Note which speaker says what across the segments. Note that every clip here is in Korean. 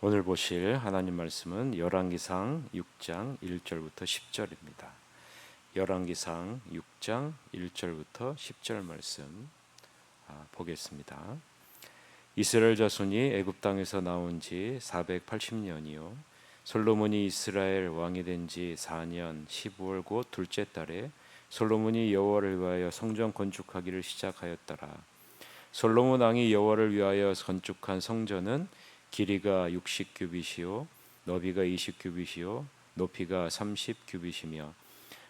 Speaker 1: 오늘 보실 하나님 말씀은 열왕기상 6장 1절부터 10절입니다. 열왕기상 6장 1절부터 10절 말씀 보겠습니다. 이스라엘 자손이 애굽 땅에서 나온 지 480년이요 솔로몬이 이스라엘 왕이 된 지 4년 15월 곧 둘째 달에 솔로몬이 여호와를 위하여 성전 건축하기를 시작하였더라. 솔로몬 왕이 여호와를 위하여 건축한 성전은 길이가 60규빗이요 너비가 20규빗이요 높이가 30규빗이며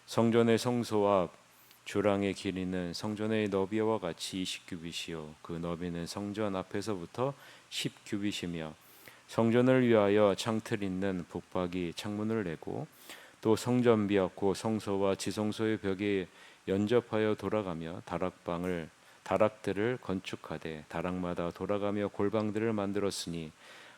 Speaker 1: 성전의 성소와 주랑의 길이는 성전의 너비와 같이 20규빗이요 그 너비는 성전 앞에서부터 10규빗이며 성전을 위하여 창틀 있는 북박이 창문을 내고 또 성전벽 곧 성소와 지성소의 벽에 연접하여 돌아가며 다락들을 건축하되 다락마다 돌아가며 골방들을 만들었으니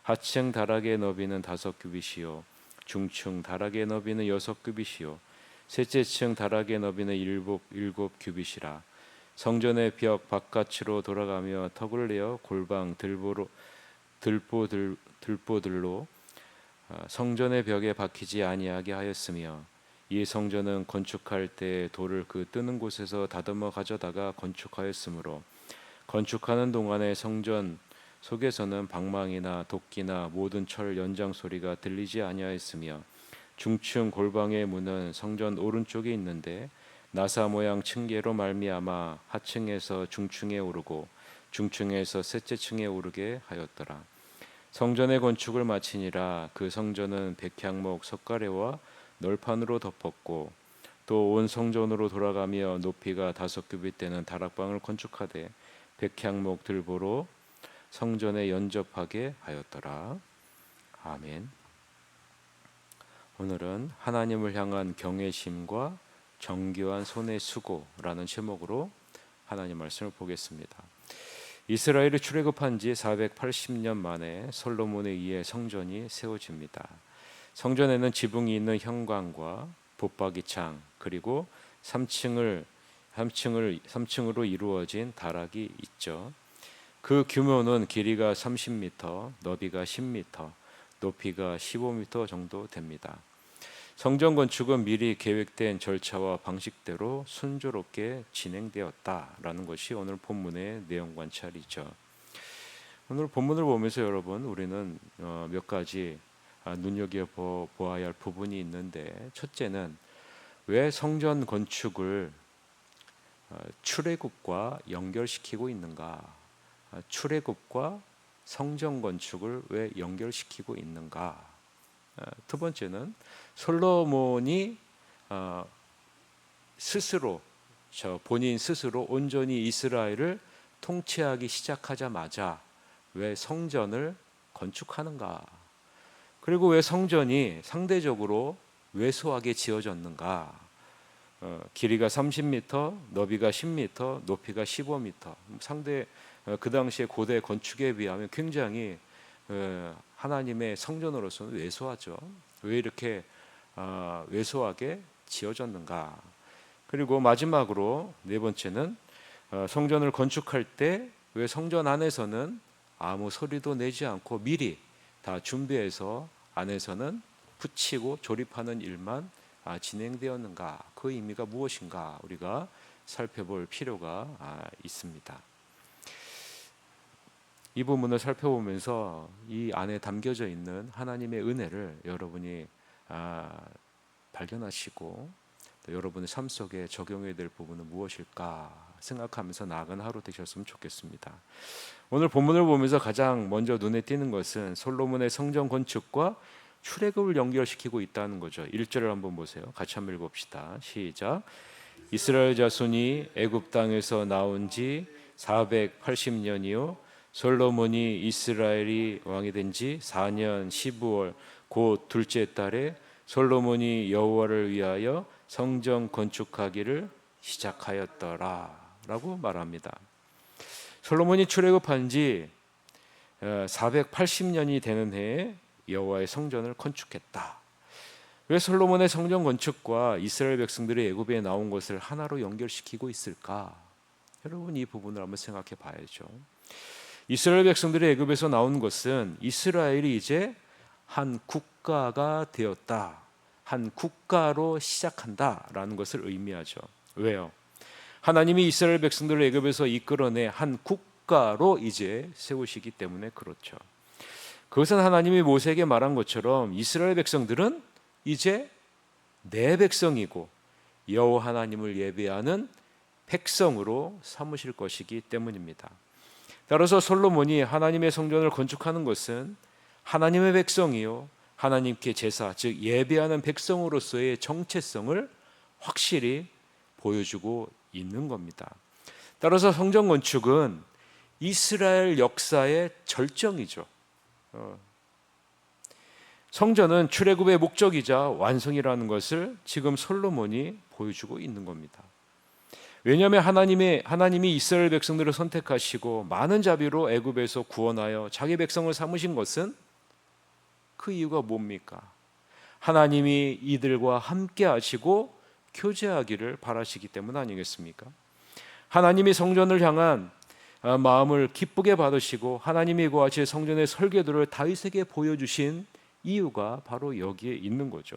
Speaker 1: 하층 다락의 너비는 5규빗이요 중층 다락의 너비는 6규빗이요 셋째 층 다락의 너비는 일곱 규빗이라. 성전의 벽 바깥으로 돌아가며 턱을 내어 골방 들보들로 성전의 벽에 박히지 아니하게 하였으며 이 성전은 건축할 때 돌을 그 뜨는 곳에서 다듬어 가져다가 건축하였으므로 건축하는 동안에 성전 속에서는 방망이나 도끼나 모든 철 연장 소리가 들리지 아니하였으며 중층 골방의 문은 성전 오른쪽에 있는데 나사 모양 층계로 말미암아 하층에서 중층에 오르고 중층에서 셋째 층에 오르게 하였더라. 성전의 건축을 마치니라. 그 성전은 백향목 석가래와 널판으로 덮었고 또 온 성전으로 돌아가며 높이가 5규빗 되는 다락방을 건축하되 백향목 들보로 성전에 연접하게 하였더라. 아멘. 오늘은 하나님을 향한 경외심과 정교한 손의 수고라는 제목으로 하나님 말씀을 보겠습니다. 이스라엘이 출애굽한 지 480년 만에 솔로몬에 의해 성전이 세워집니다. 성전에는 지붕이 있는 현관과 붙박이창 그리고 3층으로 이루어진 다락이 있죠. 그 규모는 길이가 30m, 너비가 10m, 높이가 15m 정도 됩니다. 성전 건축은 미리 계획된 절차와 방식대로 순조롭게 진행되었다라는 것이 오늘 본문의 내용 관찰이죠. 오늘 본문을 보면서 여러분 우리는 몇 가지 눈여겨보아야 할 부분이 있는데, 첫째는 왜 성전 건축을 출애굽과 연결시키고 있는가? 출애굽과 성전 건축을 왜 연결시키고 있는가? 두 번째는 솔로몬이 본인 스스로 온전히 이스라엘을 통치하기 시작하자마자 왜 성전을 건축하는가? 그리고 왜 성전이 상대적으로 왜소하게 지어졌는가? 길이가 30m, 너비가 10m, 높이가 15m. 상대 그 당시의 고대 건축에 비하면 굉장히 하나님의 성전으로서는 왜소하죠. 왜 이렇게 왜소하게 지어졌는가? 그리고 마지막으로 네 번째는 성전을 건축할 때 왜 성전 안에서는 아무 소리도 내지 않고 미리 다 준비해서 안에서는 붙이고 조립하는 일만 진행되었는가? 그 의미가 무엇인가? 우리가 살펴볼 필요가 있습니다. 이 부분을 살펴보면서 이 안에 담겨져 있는 하나님의 은혜를 여러분이 발견하시고 또 여러분의 삶 속에 적용해야 될 부분은 무엇일까 생각하면서 나아가는 하루 되셨으면 좋겠습니다. 오늘 본문을 보면서 가장 먼저 눈에 띄는 것은 솔로몬의 성전 건축과 출애굽을 연결시키고 있다는 거죠. 1절을 한번 보세요. 같이 한번 읽어봅시다. 시작. 이스라엘 자손이 애굽 땅에서 나온 지 480년이요 솔로몬이 이스라엘이 왕이 된 지 4년 15월 곧 둘째 달에 솔로몬이 여호와를 위하여 성전 건축하기를 시작하였더라 라고 말합니다. 솔로몬이 출애굽한 지 480년이 되는 해에 여호와의 성전을 건축했다. 왜 솔로몬의 성전 건축과 이스라엘 백성들이 애굽에 나온 것을 하나로 연결시키고 있을까? 여러분 이 부분을 한번 생각해 봐야죠. 이스라엘 백성들이 애굽에서 나온 것은 이스라엘이 이제 한 국가가 되었다, 한 국가로 시작한다라는 것을 의미하죠. 왜요? 하나님이 이스라엘 백성들을 애굽에서 이끌어내 한 국가로 이제 세우시기 때문에 그렇죠. 그것은 하나님이 모세에게 말한 것처럼 이스라엘 백성들은 이제 내 백성이고 여호와 하나님을 예배하는 백성으로 삼으실 것이기 때문입니다. 따라서 솔로몬이 하나님의 성전을 건축하는 것은 하나님의 백성이요 하나님께 제사, 즉 예배하는 백성으로서의 정체성을 확실히 보여주고 있는 겁니다. 따라서 성전 건축은 이스라엘 역사의 절정이죠. 성전은 출애굽의 목적이자 완성이라는 것을 지금 솔로몬이 보여주고 있는 겁니다. 왜냐하면 하나님이 이스라엘 백성들을 선택하시고 많은 자비로 애굽에서 구원하여 자기 백성을 삼으신 것은 그 이유가 뭡니까? 하나님이 이들과 함께 하시고 교제하기를 바라시기 때문 아니겠습니까? 하나님이 성전을 향한 마음을 기쁘게 받으시고 하나님이 거하실 성전의 설계도를 다윗에게 보여주신 이유가 바로 여기에 있는 거죠.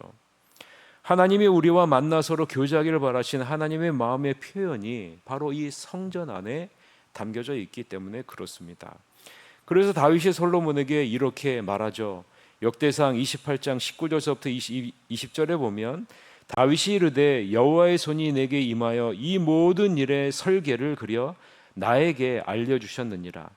Speaker 1: 하나님이 우리와 만나 서로 교제하기를 바라신 하나님의 마음의 표현이 바로 이 성전 안에 담겨져 있기 때문에 그렇습니다. 그래서 다윗이 솔로몬에게 이렇게 말하죠. 역대상 28장 19절부터 20절에 보면 다윗이 이르되 여호와의 손이 내게 임하여 이 모든 일의 설계를 그려 나에게 알려주셨느니라.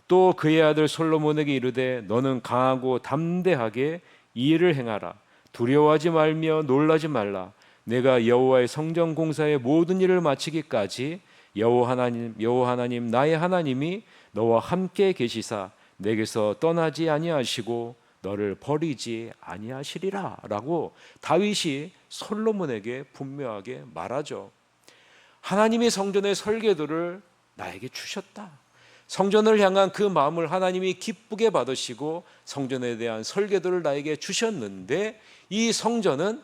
Speaker 1: 또 그의 아들 솔로몬에게 이르되 너는 강하고 담대하게 이 일을 행하라. 두려워하지 말며 놀라지 말라. 내가 여호와의 성전 공사의 모든 일을 마치기까지 여호와 하나님 나의 하나님이 너와 함께 계시사 내게서 떠나지 아니하시고 너를 버리지 아니하시리라 라고 다윗이 솔로몬에게 분명하게 말하죠. 하나님이 성전의 설계도를 나에게 주셨다. 성전을 향한 그 마음을 하나님이 기쁘게 받으시고 성전에 대한 설계도를 나에게 주셨는데 이 성전은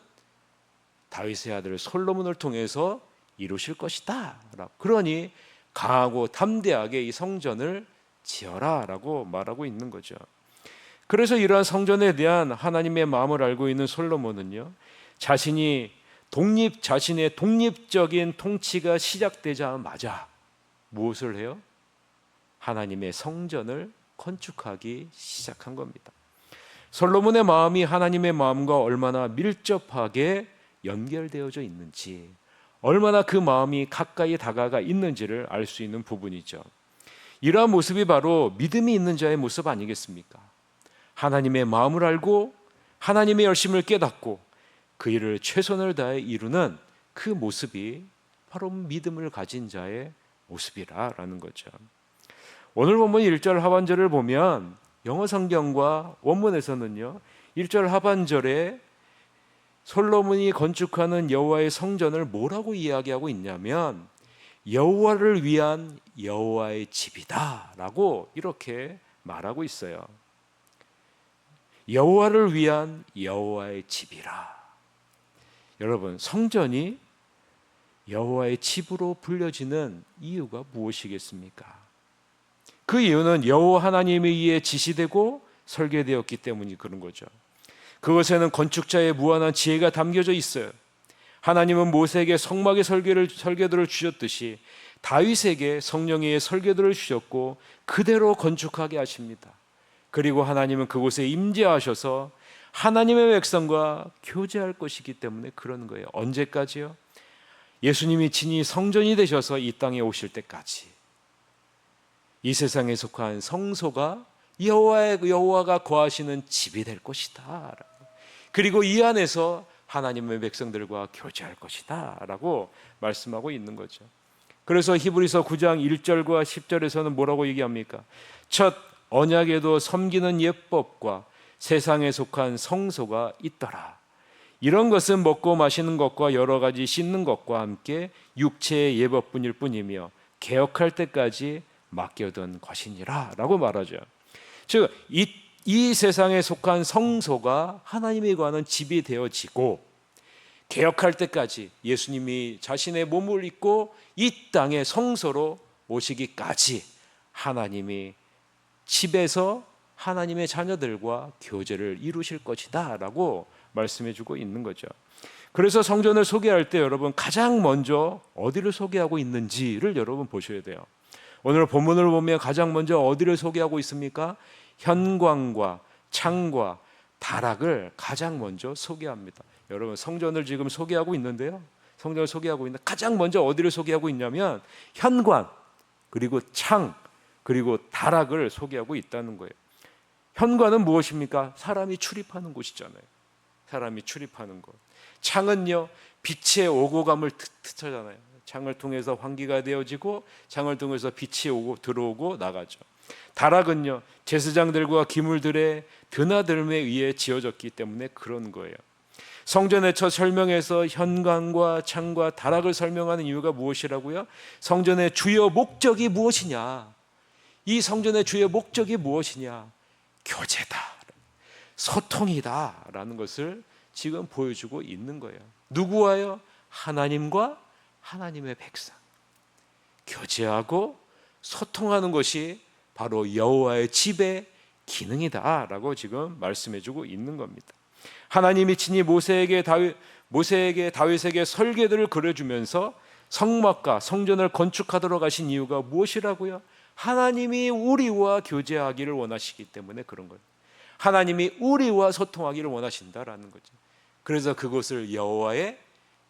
Speaker 1: 다윗의 아들 솔로몬을 통해서 이루실 것이다. 그러니 강하고 담대하게 이 성전을 지어라 라고 말하고 있는 거죠. 그래서 이러한 성전에 대한 하나님의 마음을 알고 있는 솔로몬은요, 자신의 독립적인 통치가 시작되자마자 무엇을 해요? 하나님의 성전을 건축하기 시작한 겁니다. 솔로몬의 마음이 하나님의 마음과 얼마나 밀접하게 연결되어져 있는지, 얼마나 그 마음이 가까이 다가가 있는지를 알 수 있는 부분이죠. 이러한 모습이 바로 믿음이 있는 자의 모습 아니겠습니까? 하나님의 마음을 알고 하나님의 열심을 깨닫고 그 일을 최선을 다해 이루는 그 모습이 바로 믿음을 가진 자의 모습이라는 거죠. 오늘 본문 1절 하반절을 보면 영어 성경과 원문에서는요, 1절 하반절에 솔로몬이 건축하는 여호와의 성전을 뭐라고 이야기하고 있냐면 여호와를 위한 여호와의 집이다 라고 이렇게 말하고 있어요. 여호와를 위한 여호와의 집이라. 여러분, 성전이 여호와의 집으로 불려지는 이유가 무엇이겠습니까? 그 이유는 여호와 하나님에 의해 지시되고 설계되었기 때문이 그런 거죠. 그것에는 건축자의 무한한 지혜가 담겨져 있어요. 하나님은 모세에게 성막의 설계도를 주셨듯이 다윗에게 성령의 설계도를 주셨고 그대로 건축하게 하십니다. 그리고 하나님은 그곳에 임재하셔서 하나님의 백성과 교제할 것이기 때문에 그러는 거예요. 언제까지요? 예수님이 친히 성전이 되셔서 이 땅에 오실 때까지 이 세상에 속한 성소가 여호와가 거하시는 집이 될 것이다. 그리고 이 안에서 하나님의 백성들과 교제할 것이다 라고 말씀하고 있는 거죠. 그래서 히브리서 9장 1절과 10절에서는 뭐라고 얘기합니까? 첫 언약에도 섬기는 예법과 세상에 속한 성소가 있더라. 이런 것은 먹고 마시는 것과 여러 가지 씻는 것과 함께 육체의 예법뿐일 뿐이며 개혁할 때까지 맡겨둔 것이니라 라고 말하죠. 즉 이 세상에 속한 성소가 하나님이 거하는 집이 되어지고 개혁할 때까지 예수님이 자신의 몸을 입고 이 땅의 성소로 오시기까지 하나님이 집에서 하나님의 자녀들과 교제를 이루실 것이다 라고 말씀해 주고 있는 거죠. 그래서 성전을 소개할 때 여러분 가장 먼저 어디를 소개하고 있는지를 여러분 보셔야 돼요. 오늘 본문을 보면 가장 먼저 어디를 소개하고 있습니까? 현관과 창과 다락을 가장 먼저 소개합니다. 여러분 성전을 지금 소개하고 있는데요. 성전을 소개하고 있는데 가장 먼저 어디를 소개하고 있냐면 현관, 그리고 창, 그리고 다락을 소개하고 있다는 거예요. 현관은 무엇입니까? 사람이 출입하는 곳이잖아요. 사람이 출입하는 곳. 창은요, 빛의 오고감을 뜻하잖아요. 창을 통해서 환기가 되어지고 창을 통해서 빛이 들어오고 나가죠. 다락은요, 제사장들과 기물들의 드나들음에 의해 지어졌기 때문에 그런 거예요. 성전의 첫 설명에서 현관과 창과 다락을 설명하는 이유가 무엇이라고요? 성전의 주요 목적이 무엇이냐? 이 성전의 주요 목적이 무엇이냐? 교제다, 소통이다 라는 것을 지금 보여주고 있는 거예요. 누구와요? 하나님과 하나님의 백성. 교제하고 소통하는 것이 바로 여호와의 집의 기능이다 라고 지금 말씀해주고 있는 겁니다. 하나님이 친히 모세에게 다윗에게 설계도를 그려주면서 성막과 성전을 건축하도록 하신 이유가 무엇이라고요? 하나님이 우리와 교제하기를 원하시기 때문에 그런 거예요. 하나님이 우리와 소통하기를 원하신다라는 거죠. 그래서 그곳을 여호와의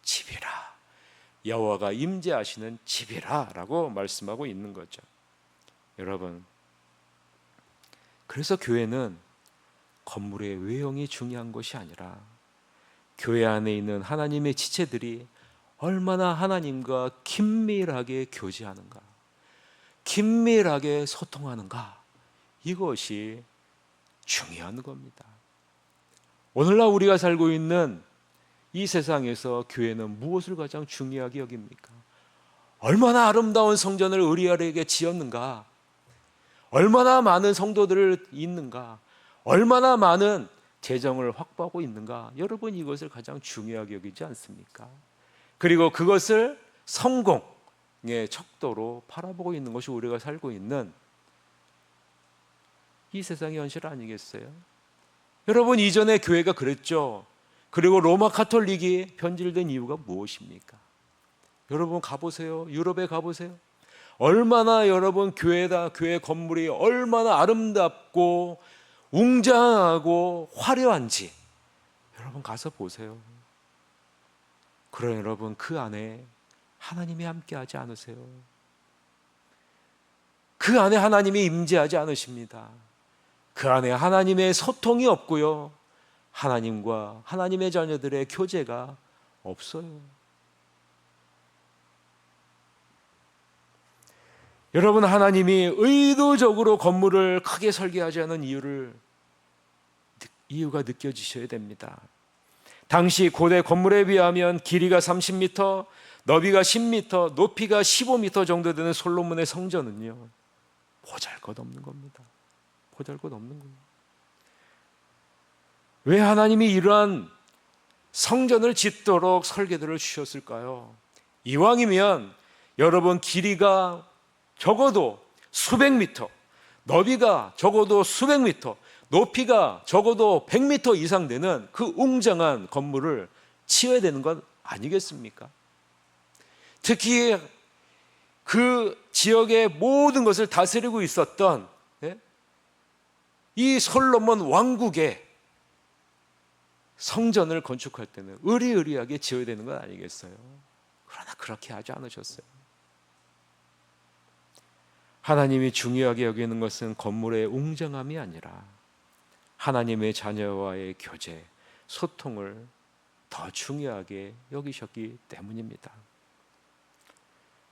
Speaker 1: 집이라, 여호와가 임재하시는 집이라 라고 말씀하고 있는 거죠. 여러분, 그래서 교회는 건물의 외형이 중요한 것이 아니라 교회 안에 있는 하나님의 지체들이 얼마나 하나님과 긴밀하게 교제하는가, 긴밀하게 소통하는가, 이것이 중요한 겁니다. 오늘날 우리가 살고 있는 이 세상에서 교회는 무엇을 가장 중요하게 여깁니까? 얼마나 아름다운 성전을 의리하게 지었는가, 얼마나 많은 성도들을 있는가, 얼마나 많은 재정을 확보하고 있는가, 여러분 이것을 가장 중요하게 여기지 않습니까? 그리고 그것을 성공의 척도로 바라보고 있는 것이 우리가 살고 있는 이 세상의 현실 아니겠어요? 여러분 이전에 교회가 그랬죠. 그리고 로마 가톨릭이 변질된 이유가 무엇입니까? 여러분 가보세요. 유럽에 가보세요. 얼마나 여러분 교회 건물이 얼마나 아름답고 웅장하고 화려한지 여러분 가서 보세요. 그러나 여러분 그 안에 하나님이 함께하지 않으세요? 그 안에 하나님이 임재하지 않으십니다. 그 안에 하나님의 소통이 없고요, 하나님과 하나님의 자녀들의 교제가 없어요. 여러분 하나님이 의도적으로 건물을 크게 설계하지 않은 이유가 느껴지셔야 됩니다. 당시 고대 건물에 비하면 길이가 30m, 너비가 10m, 높이가 15m 정도 되는 솔로몬의 성전은요, 보잘것없는 겁니다. 보잘것없는 거예요. 왜 하나님이 이러한 성전을 짓도록 설계도를 주셨을까요? 이왕이면 여러분 길이가 적어도 수백 미터, 너비가 적어도 수백 미터, 높이가 적어도 100m 이상 되는 그 웅장한 건물을 지어야 되는 것 아니겠습니까? 특히 그 지역의 모든 것을 다스리고 있었던 이 솔로몬 왕국의 성전을 건축할 때는 의리의리하게 지어야 되는 것 아니겠어요? 그러나 그렇게 하지 않으셨어요. 하나님이 중요하게 여기는 것은 건물의 웅장함이 아니라 하나님의 자녀와의 교제, 소통을 더 중요하게 여기셨기 때문입니다.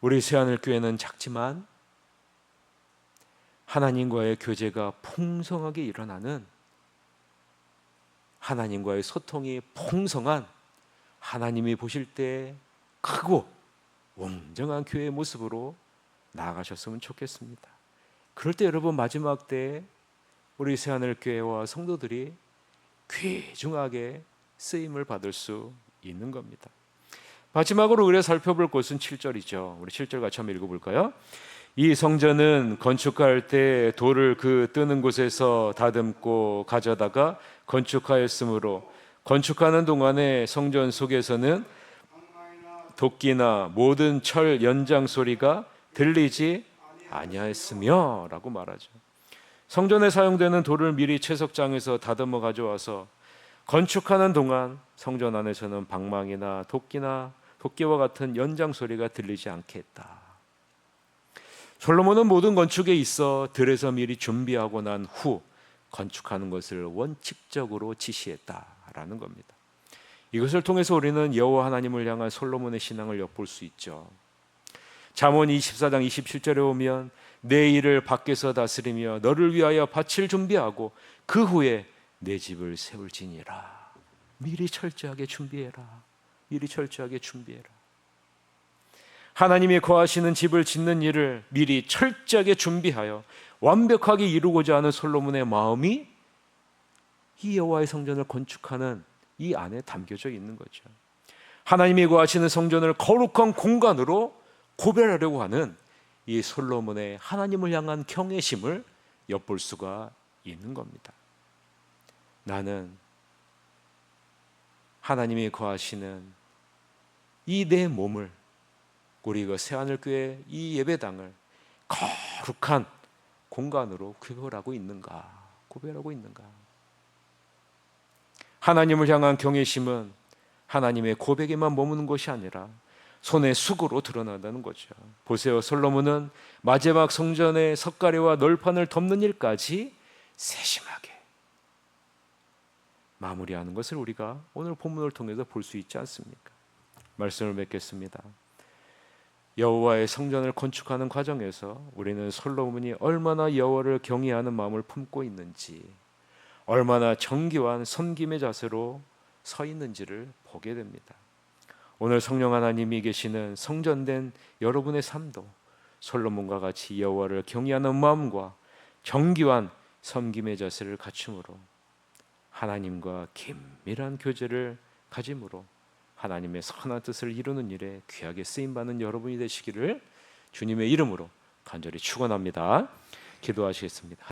Speaker 1: 우리 새하늘교회는 작지만 하나님과의 교제가 풍성하게 일어나는, 하나님과의 소통이 풍성한, 하나님이 보실 때 크고 웅장한 교회의 모습으로 나아가셨으면 좋겠습니다. 그럴 때 여러분 마지막 때 우리 새하늘교회와 성도들이 귀중하게 쓰임을 받을 수 있는 겁니다. 마지막으로 우리가 살펴볼 것은 7절이죠. 우리 7절 같이 한번 읽어볼까요? 이 성전은 건축할 때 돌을 그 뜨는 곳에서 다듬고 가져다가 건축하였으므로 건축하는 동안에 성전 속에서는 도끼나 모든 철 연장 소리가 들리지 아니하였으며 라고 말하죠. 성전에 사용되는 돌을 미리 채석장에서 다듬어 가져와서 건축하는 동안 성전 안에서는 방망이나 도끼와 같은 연장 소리가 들리지 않게 했다. 솔로몬은 모든 건축에 있어 들에서 미리 준비하고 난 후 건축하는 것을 원칙적으로 지시했다라는 겁니다. 이것을 통해서 우리는 여호와 하나님을 향한 솔로몬의 신앙을 엿볼 수 있죠. 잠언 24장 27절에 보면 내 일을 밖에서 다스리며 너를 위하여 밭을 준비하고 그 후에 내 집을 세울지니라. 미리 철저하게 준비해라. 미리 철저하게 준비해라. 하나님이 거하시는 집을 짓는 일을 미리 철저하게 준비하여 완벽하게 이루고자 하는 솔로몬의 마음이 이 여호와의 성전을 건축하는 이 안에 담겨져 있는 거죠. 하나님이 거하시는 성전을 거룩한 공간으로 고별하려고 하는 이 솔로몬의 하나님을 향한 경외심을 엿볼 수가 있는 겁니다. 나는 하나님이 거하시는 이 내 몸을 우리 그 새하늘교회 이 예배당을 거룩한 공간으로 구별하고 있는가? 하나님을 향한 경외심은 하나님의 고백에만 머무는 것이 아니라 손의 수고로 드러난다는 거죠. 보세요. 솔로몬은 마지막 성전의 석가래와 널판을 덮는 일까지 세심하게 마무리하는 것을 우리가 오늘 본문을 통해서 볼 수 있지 않습니까? 말씀을 맺겠습니다. 여호와의 성전을 건축하는 과정에서 우리는 솔로몬이 얼마나 여호와를 경외하는 마음을 품고 있는지, 얼마나 정교한 섬김의 자세로 서 있는지를 보게 됩니다. 오늘 성령 하나님이 계시는 성전된 여러분의 삶도 솔로몬과 같이 여호와를 경외하는 마음과 정교한 섬김의 자세를 갖춤으로 하나님과 긴밀한 교제를 가짐으로 하나님의 선한 뜻을 이루는 일에 귀하게 쓰임받는 여러분이 되시기를 주님의 이름으로 간절히 축원합니다. 기도하시겠습니다.